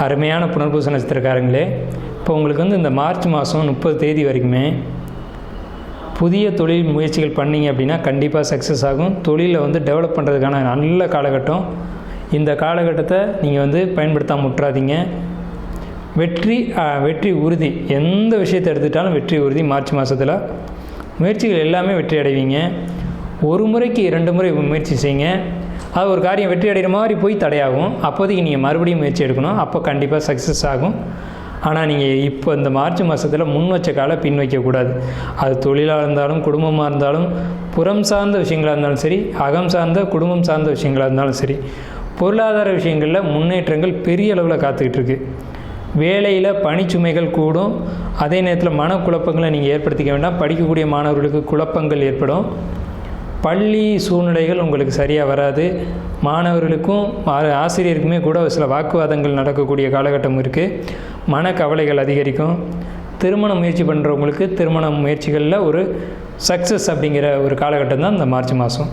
அருமையான புனர்பூச நட்சத்திரக்காரங்களே, இப்போ உங்களுக்கு இந்த மார்ச் மாதம் 30 தேதி வரைக்குமே புதிய தொழில் முயற்சிகள் பண்ணிங்க அப்படின்னா கண்டிப்பாக சக்ஸஸ் ஆகும். தொழிலை டெவலப் பண்ணுறதுக்கான நல்ல காலகட்டம். இந்த காலகட்டத்தை நீங்கள் பயன்படுத்தாமல் விட்டுறாதீங்க. வெற்றி உறுதி. எந்த விஷயத்தை எடுத்துட்டாலும் வெற்றி உறுதி. மார்ச் மாதத்தில் முயற்சிகள் எல்லாமே வெற்றி அடைவீங்க. ஒரு முறைக்கு 2 முறை முயற்சி செய்யுங்க. அது ஒரு காரியம் வெற்றி அடைகிற மாதிரி போய் தடையாகும். அப்போதைக்கு நீங்கள் மறுபடியும் முயற்சி எடுக்கணும். அப்போ கண்டிப்பாக சக்ஸஸ் ஆகும். ஆனால் நீங்கள் இப்போ இந்த மார்ச் மாதத்தில் முன் வச்ச காலை பின் வைக்கக்கூடாது. அது தொழிலாக இருந்தாலும் குடும்பமாக இருந்தாலும் புறம் சார்ந்த விஷயங்களாக இருந்தாலும் சரி, அகம் சார்ந்த குடும்பம் சார்ந்த விஷயங்களாக இருந்தாலும் சரி, பொருளாதார விஷயங்களில் முன்னேற்றங்கள் பெரிய அளவில் காத்துக்கிட்டு இருக்கு. வேலையில் பணிச்சுமைகள் கூடும். அதே நேரத்தில் மனக்குழப்பங்களை நீங்கள் ஏற்படுத்திக்க வேண்டாம். படிக்கக்கூடிய மாணவர்களுக்கு குழப்பங்கள் ஏற்படும். பள்ளி சூழ்நிலைகள் உங்களுக்கு சரியாக வராது. மாணவர்களுக்கும் ஆசிரியருக்குமே கூட சில வாக்குவாதங்கள் நடக்கக்கூடிய காலகட்டம் இருக்குது. மனக்கவலைகள் அதிகரிக்கும். திருமண முயற்சி பண்ணுறவங்களுக்கு திருமண முயற்சிகளில் ஒரு சக்ஸஸ் அப்படிங்கிற ஒரு காலகட்டம் தான் இந்த மார்ச் மாதம்.